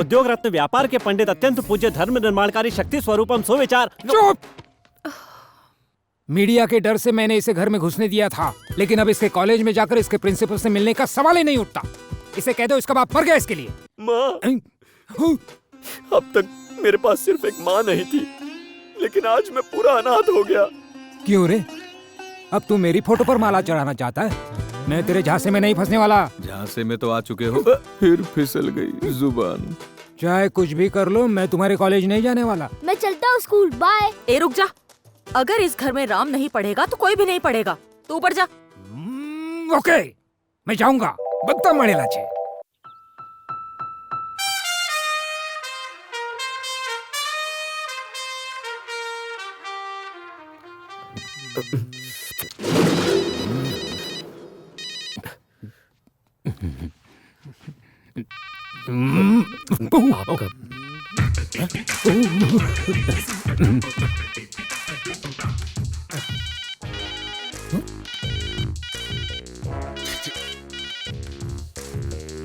उद्योग रत्न, व्यापार के पंडित, अत्यंत पूज्य, धर्म निर्माणकारी, शक्ति स्वरूपम, सुविचार। चुप! मीडिया के डर से मैंने इसे घर में घुसने दिया था, लेकिन अब इसके कॉलेज में जाकर इसके प्रिंसिपल से मिलने का सवाल ही नहीं उठता। इसे कह दो इसका बाप मर गया इसके लिए। माँ, अब तक मेरे पास सिर्फ एक माँ नहीं थी, लेकिन आज मैं पूरा अनाथ हो गया। क्यों रे? अब तू मेरी फोटो पर माला चढ़ाना चाहता है? मैं तेरे झांसे में नहीं फंसने वाला। झांसे में तो आ चुके हो। फिर फिसल गई जुबान। चाहे कुछ भी कर लो, मैं तुम्हारे कॉलेज नहीं जाने वाला। मैं चलता हूँ स्कूल, बाय। ए रुक जा, अगर इस घर में राम नहीं पढ़ेगा तो कोई भी नहीं पढ़ेगा। तू ऊपर जा। ओके, मैं जाऊंगा। बगता मड़ेला छे।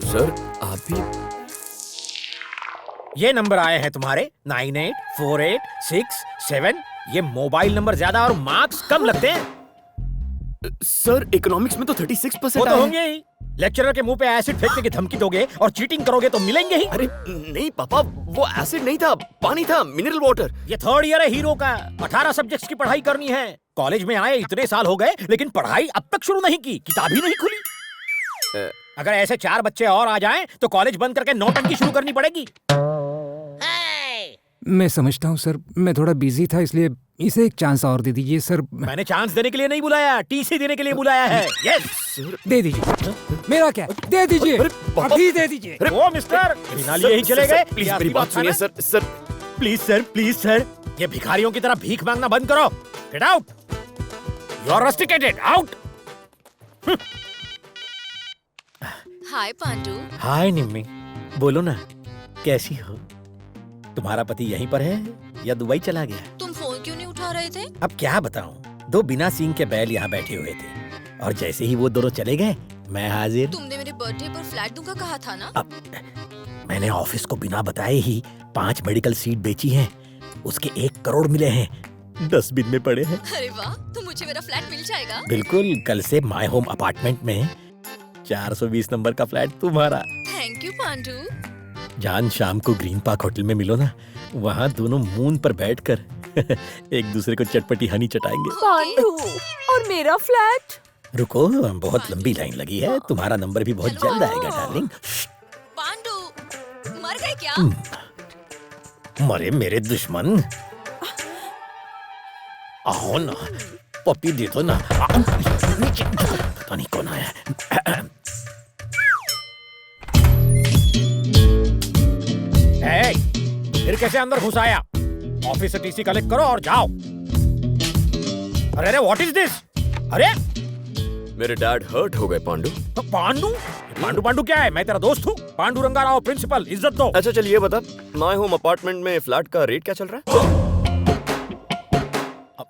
सर, आप भी? ये नंबर आए हैं तुम्हारे 984867। ये मोबाइल नंबर ज्यादा और मार्क्स कम लगते हैं। सर, इकोनॉमिक्स में तो 36% वो तो आए हैं। होंगे ही। लेक्चरर के मुंह पे एसिड फेंकने की धमकी दोगे और चीटिंग करोगे तो मिलेंगे ही। अरे नहीं पापा, वो एसिड नहीं था, पानी था, मिनरल वाटर। ये थर्ड ईयर है हीरो का। 18 सब्जेक्ट्स की पढ़ाई करनी है। कॉलेज में आए इतने साल हो गए, लेकिन पढ़ाई अब तक शुरू नहीं की, किताब ही नहीं खुली। अगर ऐसे 4 बच्चे और आ जाएं, तो कॉलेज बंद करके नौटंकी शुरू करनी पड़ेगी। मैं समझता हूँ सर, मैं थोड़ा बिजी था, इसलिए इसे एक चांस और दे दीजिए सर। मैंने चांस देने के लिए नहीं बुलाया, टीसी देने के लिए बुलाया है। यस, दे दीजिए। मेरा क्या? दे दीजिए, अभी दे दीजिए। ओ मिस्टर, बिना लिए ही चले गए। प्लीज मेरी बात सुनिए सर। सर प्लीज सर, ये भिखारियों की तरह भीख मांगना बंद करो। Get out, you are rusticated, out. Hi Pandu. Hi Nimmi, बोलो ना, कैसी हो? तुम्हारा पति यहीं पर है या दुबई चला गया? तुम फोन क्यों नहीं उठा रहे थे? अब क्या बताऊं, 2 बिना सींग के बैल यहाँ बैठे हुए थे, और जैसे ही वो दोनों चले गए, मैं हाजिर। तुमने मेरे बर्थडे पर फ्लैट दूंगा कहा था ना? अब मैंने ऑफिस को बिना बताए ही 5 मेडिकल सीट बेची हैं, उसके 1 करोड़ मिले हैं, डस्टबिन में पड़े हैं। अरे वाह, तो मुझे मेरा फ्लैट मिल जाएगा? बिल्कुल, कल से माय होम अपार्टमेंट में 420 नंबर का फ्लैट तुम्हारा। Thank you Pandu. जान, शाम को ग्रीन पार्क होटल में मिलो ना, वहाँ दोनों मून पर बैठकर एक दूसरे को चटपटी हनी चटाएंगे। पांडू, और मेरा फ्लैट? रुको, बहुत लंबी लाइन लगी है, तुम्हारा नंबर भी बहुत जल्द आएगा डार्लिंग। पांडू, मर गए क्या? मरे मेरे दुश्मन, आओ ना, पप्पी दे दो ना। पता नहीं कौन आया। फिर कैसे अंदर घुस आया? ऑफिस से टीसी कलेक्ट करो और जाओ। अरे व्हाट इज दिस? अरे मेरे डैड हर्ट हो गए पांडू। पांडू? पांडू क्या है? मैं तेरा दोस्त हूँ। पांडू रंगा राव प्रिंसिपल, इज्जत दो। अच्छा चल ये बता, माय होम अपार्टमेंट में फ्लैट का रेट क्या चल रहा है?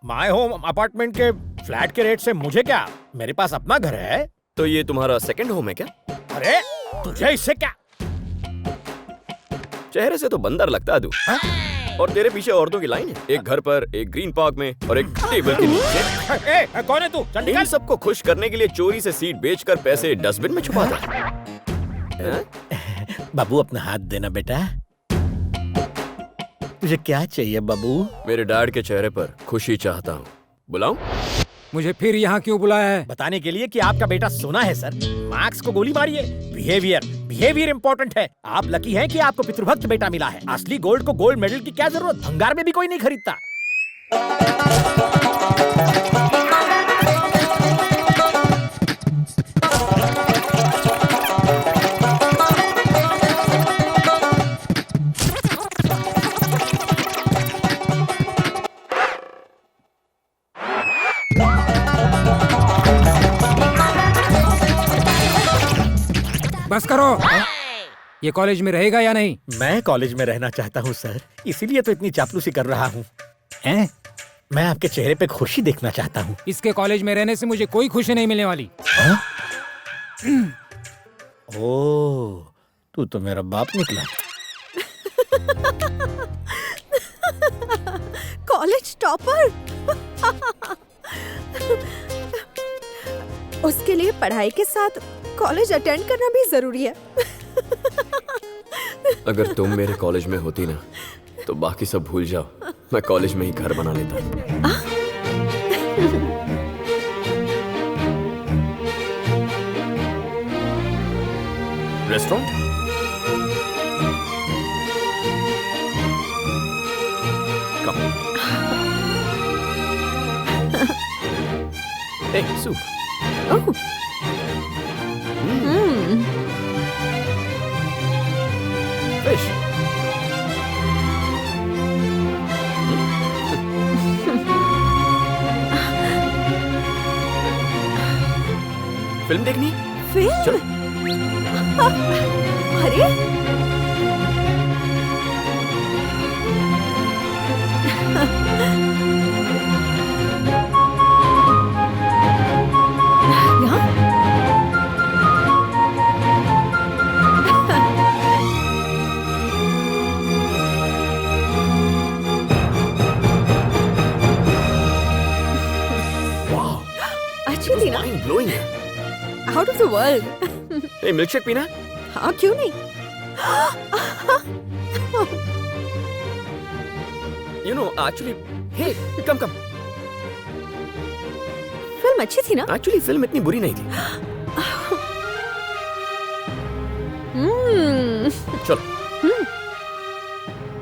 माय होम अपार्टमेंट के फ्लैट के रेट से मुझे क्या, मेरे पास अपना घर है। तो ये तुम्हारा सेकंड होम है क्या? अरे तुझे इससे क्या? चेहरे से तो बंदर लगता है तू। और तेरे पीछे औरतों की लाइन है, एक घर पर, एक ग्रीन पार्क में और एक टेबल के नीचे। कौन है तू? इन सबको खुश करने के लिए चोरी से सीट बेचकर पैसे डस्टबिन में छुपा दे। बाबू अपना हाथ देना बेटा। तुझे क्या चाहिए बाबू? मेरे डैड के चेहरे पर खुशी चाहता हूँ। बुलाऊं? मुझे फिर यहाँ क्यों बुलाया है? बताने के लिए कि आपका बेटा सोना है सर। मार्क्स को गोली मारिए, बिहेवियर इंपॉर्टेंट है। आप लकी हैं कि आपको पितृभक्त बेटा मिला है। असली गोल्ड को गोल्ड मेडल की क्या जरूरत, भंगार में भी कोई नहीं खरीदता। बस करो। ये कॉलेज में रहेगा या नहीं? मैं कॉलेज में रहना चाहता हूँ सर, इसीलिए तो इतनी चापलूसी कर रहा हूँ। मैं आपके चेहरे पे खुशी देखना चाहता हूँ। इसके कॉलेज में रहने से मुझे कोई खुशी नहीं मिलने वाली। ओह, तू तो मेरा बाप निकला। College topper. उसके लिए पढ़ाई के साथ कॉलेज अटेंड करना भी जरूरी है। अगर तुम मेरे कॉलेज में होती ना तो बाकी सब भूल जाओ, मैं कॉलेज में ही घर बना लेता। रेस्टोरेंट? कम। Hey, soup. ओह, Fish. फिल्म देखनी? फिल्म? चलो। अरे यहाँ? अच्छी थी ना? Mind blowing है। Out of the world. Hey, milkshake पीना? हाँ, क्यों नहीं? You know, actually, hey, come. Film अच्छी थी ना? Actually, फिल्म इतनी बुरी नहीं थी। चलो।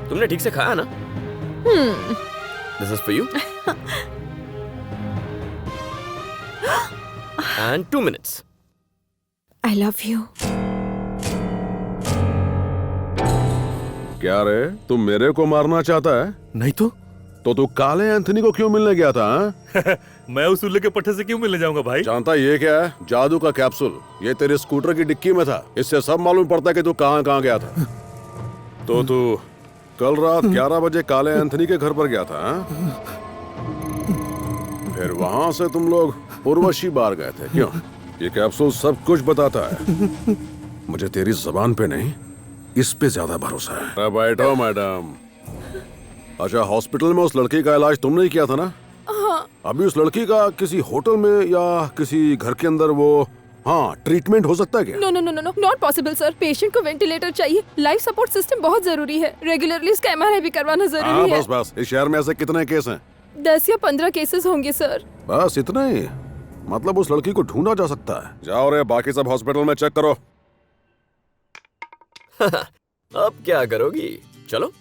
तुमने ठीक से खाया ना? This is for you. And 2 minutes. I love you. क्या रे, तुम मेरे को मारना चाहता है? नहीं तो तू काले एंथनी को क्यों मिलने गया था? हाँ? मैं उस उल्लू के पट्टे से क्यों मिलने जाऊंगा भाई? जानता ये क्या है? जादू का कैप्सूल। ये तेरे स्कूटर की डिक्की में था। इससे सब मालूम पड़ता है कि तू कहाँ कहाँ गया था। तो तू कल रात 11 बजे काले एंथनी के घर पर गया था? हाँ? फिर वहां से तुम लोग उर्वशी बार गए थे, क्यों? ये कैप्सूल सब कुछ बताता है। मुझे तेरी जबान पे नहीं, इस पे ज्यादा भरोसा है। अरे बैठो मैडम। अच्छा, हॉस्पिटल में उस लड़की का इलाज तुमने ही किया था ना? अभी उस लड़की का किसी होटल में या किसी घर के अंदर वो ट्रीटमेंट हो सकता है क्या? No, not possible sir. Patient को वेंटिलेटर चाहिए। लाइफ सपोर्ट सिस्टम बहुत जरूरी है। रेगुलरली इसका MRI भी करवाना जरूरी है। बस इस शहर में ऐसे कितने केस हैं? 10 या 15 केसेस होंगे सर। बस इतना ही? मतलब उस लड़की को ढूंढा जा सकता है। जाओ रे, बाकी सब हॉस्पिटल में चेक करो। अब क्या करोगी? चलो।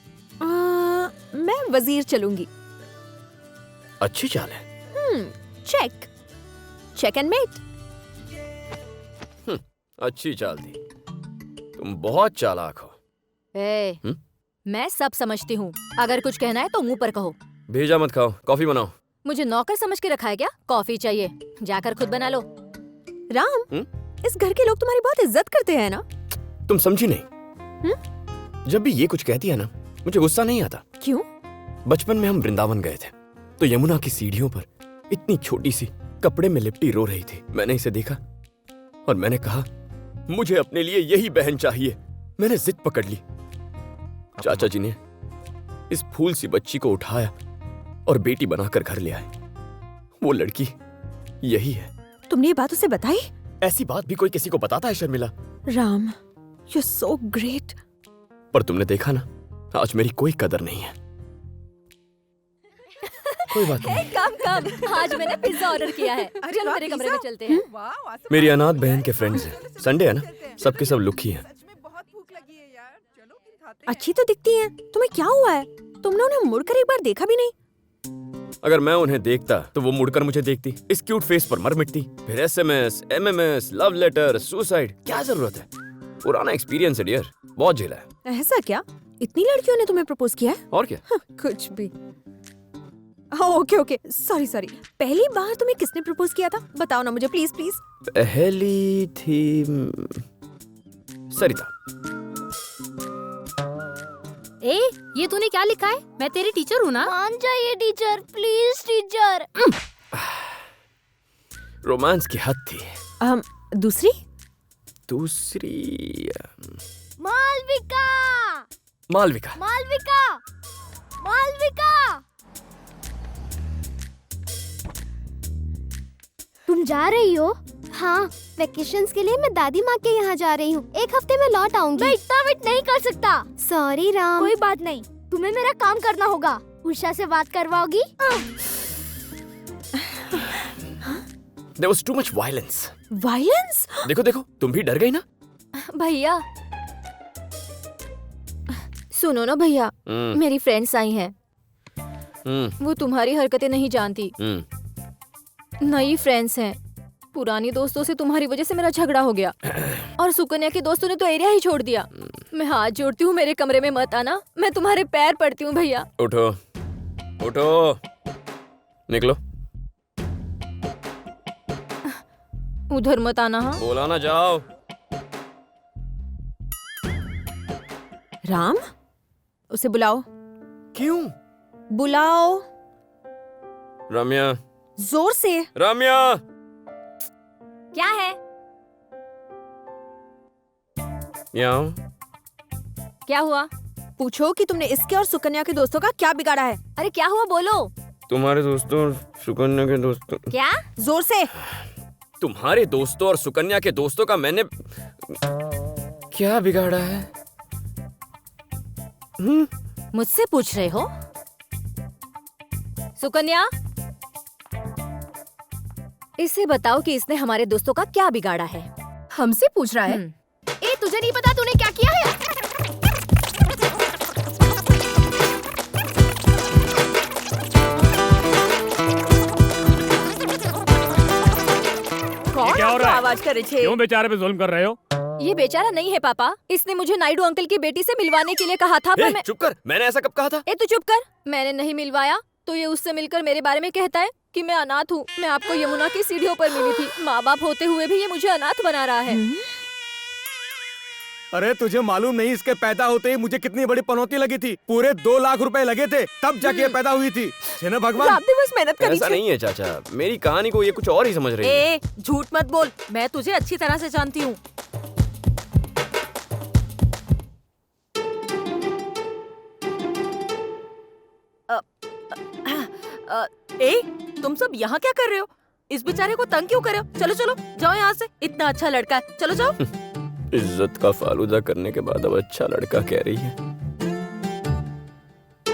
मैं वजीर चलूंगी। अच्छी चाल है। Check and mate. अच्छी चाल थी। तुम बहुत चालाक हो। मैं सब समझती हूँ। अगर कुछ कहना है तो मुंह पर कहो। भेजा मत खाओ, कॉफी बनाओ। मुझे नौकर समझ के रखा है क्या? कॉफी चाहिए, जाकर खुद बना लो। राम, इस घर के लोग तुम्हारी बहुत इज्जत करते हैं ना? तुम समझी नहीं। जब भी ये कुछ कहती है ना, मुझे गुस्सा नहीं आता। क्यों? बचपन में हम वृंदावन गए थे तो यमुना की सीढ़ियों पर इतनी छोटी सी कपड़े में लिपटी रो रही थी। मैंने इसे देखा और मैंने कहा, मुझे अपने लिए यही बहन चाहिए। मैंने जिद पकड़ ली। चाचा जी ने इस फूल सी बच्ची को उठाया और बेटी बनाकर घर ले आए। वो लड़की यही है। तुमने ये बात उसे बताई? ऐसी बात भी कोई किसी को बताता है Sharmila? Ram, you're so great. पर तुमने देखा ना, आज मेरी कोई कदर नहीं है। कोई बात नहीं। कम आज मैंने पिज्जा ऑर्डर किया है। चलो मेरे कमरे में चलते हैं। मेरी अनाथ बहन के फ्रेंड्स हैं। संडे है ना, सबके सब लुखी हैं। अच्छी तो दिखती हैं। तुम्हें क्या हुआ है? तुमने उन्हें मुड़कर एक बार देखा भी नहीं। अगर मैं उन्हें देखता तो वो मुड़कर मुझे देखती, इस क्यूट फेस पर मर मिटती। फिर SMS, MMS, love letter, suicide, क्या जरूरत है? पुराना एक्सपीरियंस है डियर, बहुत झेला है। ऐसा क्या? इतनी लड़कियों ने तुम्हें प्रपोज किया है? और क्या? कुछ भी। Okay, sorry. पहली बार तुम्हें किसने प्रपोज किया था? बताओ ना मुझे, प्लीज। पहली थी सरिता। ये तूने क्या लिखा है? मैं तेरी टीचर हूँ ना? मान जाइए टीचर, प्लीज टीचर। रोमांस की हद थी। दूसरी? दूसरी मालविका। मालविका। मालविका, मालविका, तुम जा रही हो? हाँ, वेकेशंस के लिए मैं दादी माँ के यहाँ जा रही हूँ। 1 हफ्ते में लौट आऊंगी। मैं इतना वेट नहीं कर सकता। सॉरी राम। कोई बात नहीं, तुम्हें मेरा काम करना होगा। उषा से बात करवाओगी? There was too much violence. Violence? देखो देखो, तुम भी डर गई ना? भैया सुनो ना भैया, मेरी फ्रेंड्स आई हैं। वो तुम्हारी हरकतें नहीं जानती। नई फ्रेंड्स हैं। पुरानी दोस्तों से तुम्हारी वजह से मेरा झगड़ा हो गया और सुकन्या के दोस्तों ने तो एरिया ही छोड़ दिया। मैं हाथ जोड़ती हूँ, मेरे कमरे में मत आना। मैं तुम्हारे पैर पड़ती हूँ भैया। उठो उठो, निकलो। उधर मत आना। हाँ बोला ना, जाओ। राम, उसे बुलाओ। क्यों? बुलाओ रम्या, जोर से। रम्या। क्या है? यहाँ क्या हुआ? पूछो कि तुमने इसके और सुकन्या के दोस्तों का क्या बिगाड़ा है। अरे क्या हुआ, बोलो। तुम्हारे दोस्तों और सुकन्या के दोस्तों। क्या? जोर से। तुम्हारे दोस्तों और सुकन्या के दोस्तों का मैंने क्या बिगाड़ा है? मुझसे पूछ रहे हो? सुकन्या, इसे बताओ कि इसने हमारे दोस्तों का क्या बिगाड़ा है। हमसे पूछ रहा है? ए, तुझे नहीं पता तूने क्या किया है? कौन क्या हो रहा है? आवाज करे छे? क्यों बेचारे पे जुल्म कर रहे हो? ये बेचारा नहीं है पापा। इसने मुझे नायडू अंकल की बेटी से मिलवाने के लिए कहा था, पर मैं... चुप कर, मैंने ऐसा कब कहा था? ए तू चुप कर। मैंने नहीं मिलवाया तो ये उससे मिलकर मेरे बारे में कहता है कि मैं अनाथ हूँ। मैं आपको यमुना की सीढ़ियों पर मिली थी। माँ बाप होते हुए भी ये मुझे अनाथ बना रहा है। अरे तुझे मालूम नहीं, इसके पैदा होते ही मुझे कितनी बड़ी पनौती लगी थी। पूरे 2 लाख रुपए लगे थे, तब जाके ये पैदा हुई थी। है ना भगवान? आपने बस मेहनत करी ऐसा छे। नहीं है चाचा, मेरी कहानी को ये कुछ और ही समझ रही है। ए, झूठ मत बोल। मैं तुझे अच्छी तरह से जानती हूँ। ए, तुम सब यहाँ क्या कर रहे हो? इस बेचारे को तंग क्यों कर रहे हो? चलो चलो, जाओ यहाँ से। इतना अच्छा लड़का है, चलो जाओ। इज्जत का फालूदा करने के बाद अब अच्छा लड़का कह रही है।